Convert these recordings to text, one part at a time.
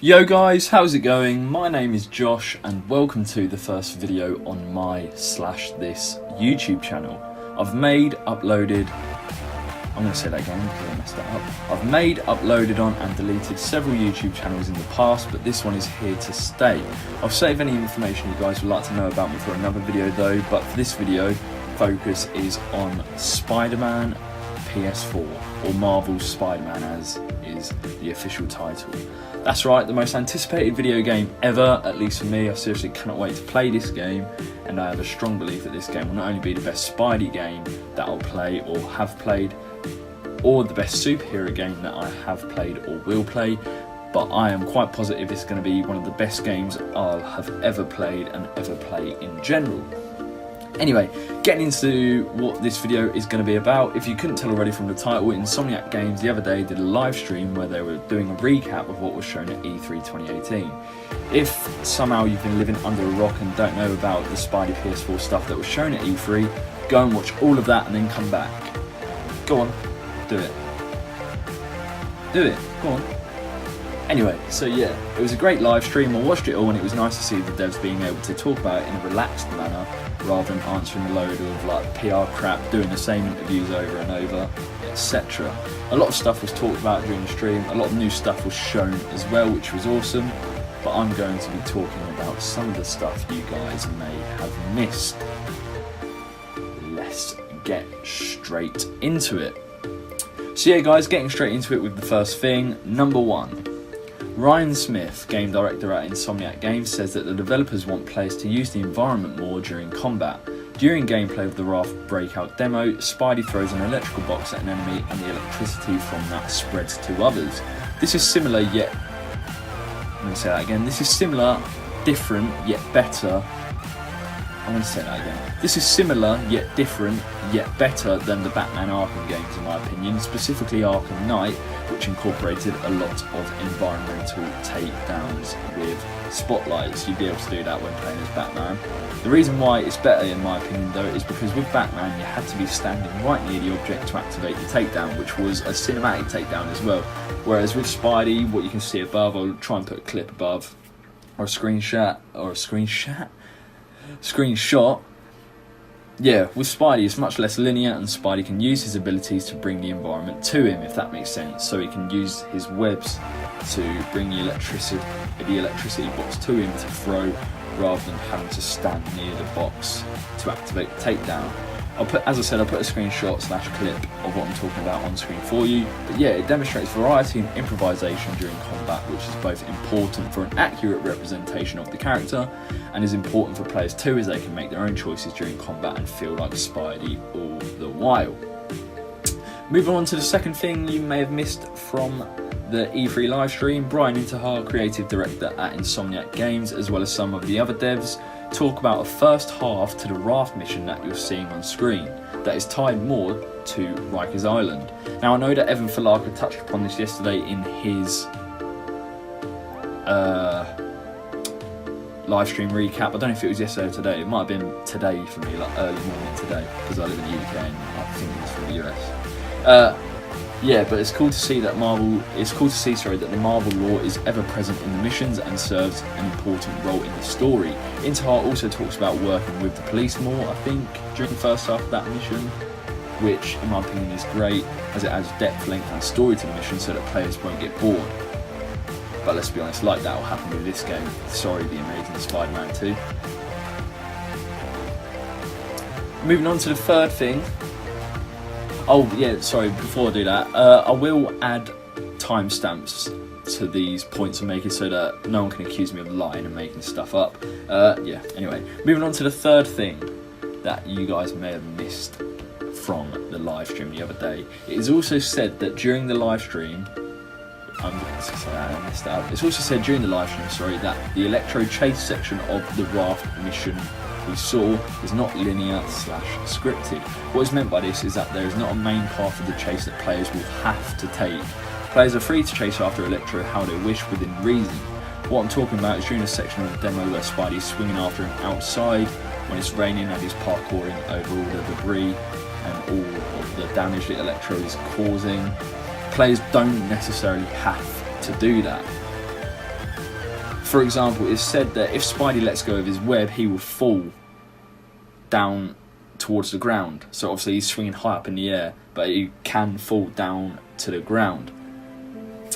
Yo guys, how's it going? My name is Josh and welcome to the first video on my/this YouTube channel. I've made, uploaded, I'm going to say that again because I messed that up. I've made, uploaded on and deleted several YouTube channels in the past, but this one is here to stay. I'll save any information you guys would like to know about me for another video though, but for this video, focus is on Spider-Man PS4, or Marvel's Spider-Man as is the official title. That's right, the most anticipated video game ever, at least for me. I seriously cannot wait to play this game, and I have a strong belief that this game will not only be the best Spidey game that I'll play or have played, or the best superhero game that I have played or will play, but I am quite positive it's going to be one of the best games I'll have ever played and ever play in general. Anyway, getting into what this video is going to be about, if you couldn't tell already from the title, Insomniac Games the other day did a live stream where they were doing a recap of what was shown at E3 2018. If somehow you've been living under a rock and don't know about the Spidey PS4 stuff that was shown at E3, go and watch all of that and then come back. Go on, do it. Do it, go on. Anyway, so yeah, it was a great live stream. I watched it all and it was nice to see the devs being able to talk about it in a relaxed manner rather than answering a load of like PR crap, doing the same interviews over and over, etc. A lot of stuff was talked about during the stream, a lot of new stuff was shown as well, which was awesome, but I'm going to be talking about some of the stuff you guys may have missed. Let's get straight into it. So yeah guys, getting straight into it with the first thing, number one. Ryan Smith, game director at Insomniac Games, says that the developers want players to use the environment more during combat. During gameplay of the Raft Breakout demo, Spidey throws an electrical box at an enemy and the electricity from that spreads to others. This is similar yet... I'm going to say that again. This is similar, different, yet better. I'm going to say that again. This is similar, yet different, yet better than the Batman Arkham games in my opinion, specifically Arkham Knight, which incorporated a lot of environmental takedowns with spotlights. You'd be able to do that when playing as Batman. The reason why it's better in my opinion though is because with Batman you had to be standing right near the object to activate the takedown, which was a cinematic takedown as well. Whereas with Spidey, what you can see above, I'll try and put a clip above, or a screenshot, yeah, with Spidey it's much less linear and Spidey can use his abilities to bring the environment to him, if that makes sense. So he can use his webs to bring the electricity box to him to throw, rather than having to stand near the box to activate the takedown. As I said, I'll put a screenshot / clip of what I'm talking about on screen for you. But yeah, it demonstrates variety and improvisation during combat, which is both important for an accurate representation of the character and is important for players too, as they can make their own choices during combat and feel like Spidey all the while. Moving on to the second thing you may have missed from the E3 livestream, Brian Intihar, creative director at Insomniac Games, as well as some of the other devs, talk about a first half to the Raft mission that you're seeing on screen that is tied more to Rikers Island. Now I know that Evan Falaka touched upon this yesterday in his live stream recap. I don't know if it was yesterday or today, it might have been today for me, like early morning today, because I live in the UK and I think it's from the US. Yeah, but it's cool to see that that the Marvel lore is ever present in the missions and serves an important role in the story. Intihar also talks about working with the police more, I think, during the first half of that mission, which in my opinion is great, as it adds depth, length and story to the mission so that players won't get bored. But let's be honest, like that will happen with this game. Sorry, The Amazing Spider-Man 2. Moving on to the third thing. Oh yeah, sorry, before I do that, I will add timestamps to these points I'm making so that no one can accuse me of lying and making stuff up. Yeah, anyway, moving on to the third thing that you guys may have missed from the live stream the other day. It is also said that during the live stream, it's also said during the live stream, that the Electro chase section of the Raft mission we saw is not linear / scripted. What is meant by this is that there is not a main path of the chase that players will have to take. Players are free to chase after Electro how they wish within reason. What I'm talking about is during a section of the demo where Spidey is swinging after him outside when it's raining and he's parkouring over all the debris and all of the damage that Electro is causing. Players don't necessarily have to do that. For example, it's said that if Spidey lets go of his web, he will fall down towards the ground. So obviously he's swinging high up in the air, but he can fall down to the ground.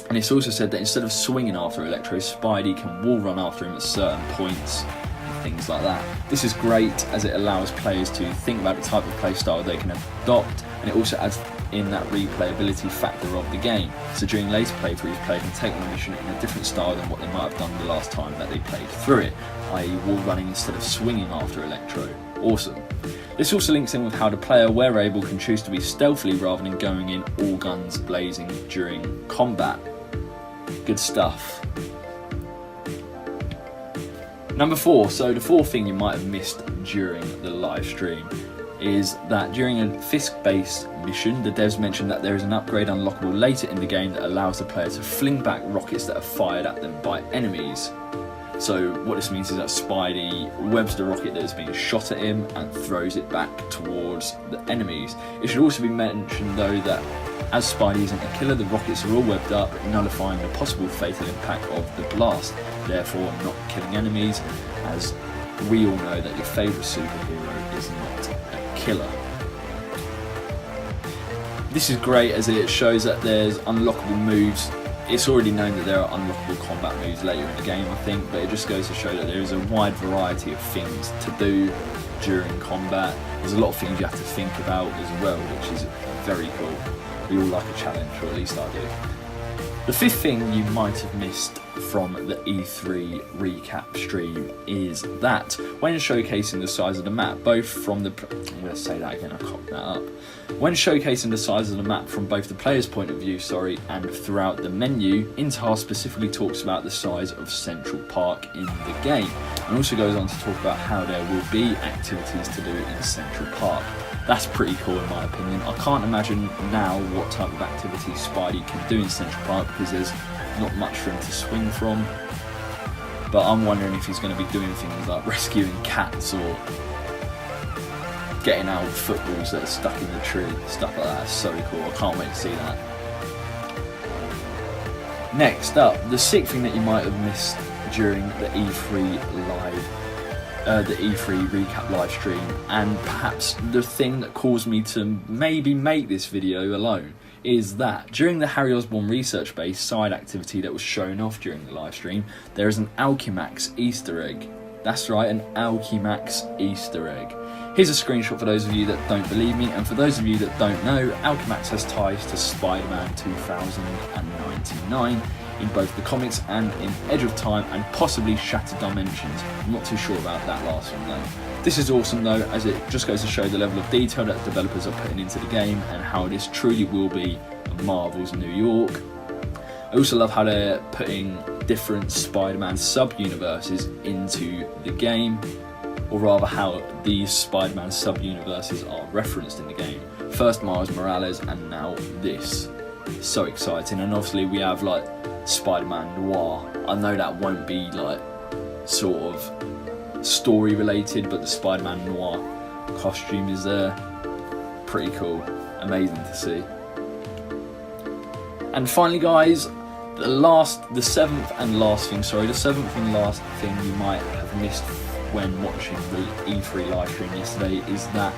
And it's also said that instead of swinging after Electro, Spidey can wall run after him at certain points and things like that. This is great as it allows players to think about the type of play style they can adopt, and it also adds in that replayability factor of the game. So during later playthroughs, players can take on a mission in a different style than what they might have done the last time that they played through it, i.e. wall running instead of swinging after Electro. Awesome. This also links in with how the player, where able, can choose to be stealthily rather than going in all guns blazing during combat. Good stuff. Number 4, so the fourth thing you might have missed during the live stream is that during a Fisk-based mission, the devs mentioned that there is an upgrade unlockable later in the game that allows the player to fling back rockets that are fired at them by enemies. So what this means is that Spidey webs the rocket that is being shot at him and throws it back towards the enemies. It should also be mentioned though that as Spidey isn't a killer, the rockets are all webbed up, nullifying the possible fatal impact of the blast, therefore not killing enemies, as we all know that your favourite superhero is not a killer. This is great as it shows that there's unlockable moves. It's already known that there are unlockable combat moves later in the game, I think, but it just goes to show that there is a wide variety of things to do during combat. There's a lot of things you have to think about as well, which is very cool. We all like a challenge, or at least I do. The fifth thing you might have missed from the E3 recap stream is that when showcasing the size of the map, both from the... I'm going to say that again, I cocked that up. When showcasing the size of the map from both the player's point of view, and throughout the menu, Intar specifically talks about the size of Central Park in the game, and also goes on to talk about how there will be activities to do in Central Park. That's pretty cool in my opinion. I can't imagine now what type of activities Spidey can do in Central Park because there's not much for him to swing from. But I'm wondering if he's going to be doing things like rescuing cats or getting out footballs that are stuck in the tree. Stuff like that is so cool. I can't wait to see that. Next up, the sixth thing that you might have missed during the E3 live the E3 recap live stream, and perhaps the thing that caused me to maybe make this video alone, is that during the Harry Osborn research based side activity that was shown off during the live stream, there is an Alchemax Easter egg. That's right, an Alchemax Easter egg. Here's a screenshot for those of you that don't believe me, and for those of you that don't know, Alchemax has ties to Spider-Man 2099 in both the comics and in Edge of Time and possibly Shattered Dimensions. I'm not too sure about that last one though. This is awesome though, as it just goes to show the level of detail that developers are putting into the game and how this truly will be Marvel's New York. I also love how they're putting different Spider-Man sub-universes into the game, or rather how these Spider-Man sub-universes are referenced in the game. First Miles Morales and now this. So exciting, and obviously we have like Spider-Man Noir. I know that won't be like sort of story related, but the Spider-Man Noir costume is there. Pretty cool, amazing to see. And finally guys, the seventh and last thing you might have missed when watching the E3 live stream yesterday is that,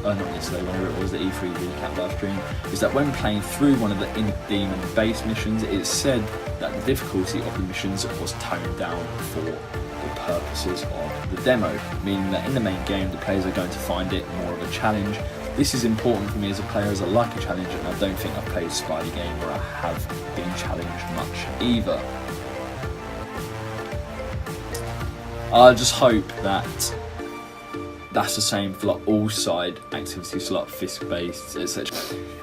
not yesterday, whenever it was the E3 recap live stream, is that when playing through one of the Ink Demon base missions, it is said that the difficulty of the missions was toned down for the purposes of the demo, meaning that in the main game the players are going to find it more of a challenge. This is important for me as a player, as I like a challenge, and I don't think I've played a Spidey game where I have been challenged much either. I just hope that that's the same for like all side activities, like Fisk based, etc.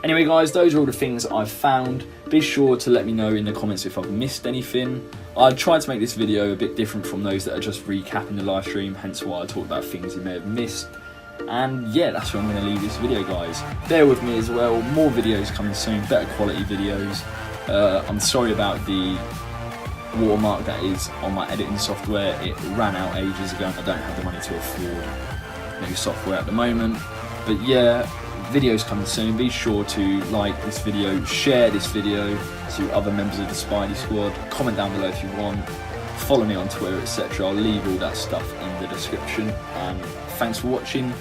Anyway guys, those are all the things I've found. Be sure to let me know in the comments if I've missed anything. I tried to make this video a bit different from those that are just recapping the live stream, hence why I talked about things you may have missed. And yeah, that's where I'm going to leave this video guys. Bear with me as well, more videos coming soon, better quality videos. I'm sorry about the watermark that is on my editing software. It ran out ages ago and I don't have the money to afford new software at the moment. But yeah, videos coming soon. Be sure to like this video, share this video to other members of the Spidey squad, comment down below if you want. follow me on Twitter, etc. I'll leave all that stuff in the description. Thanks for watching,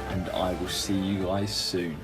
and I will see you guys soon.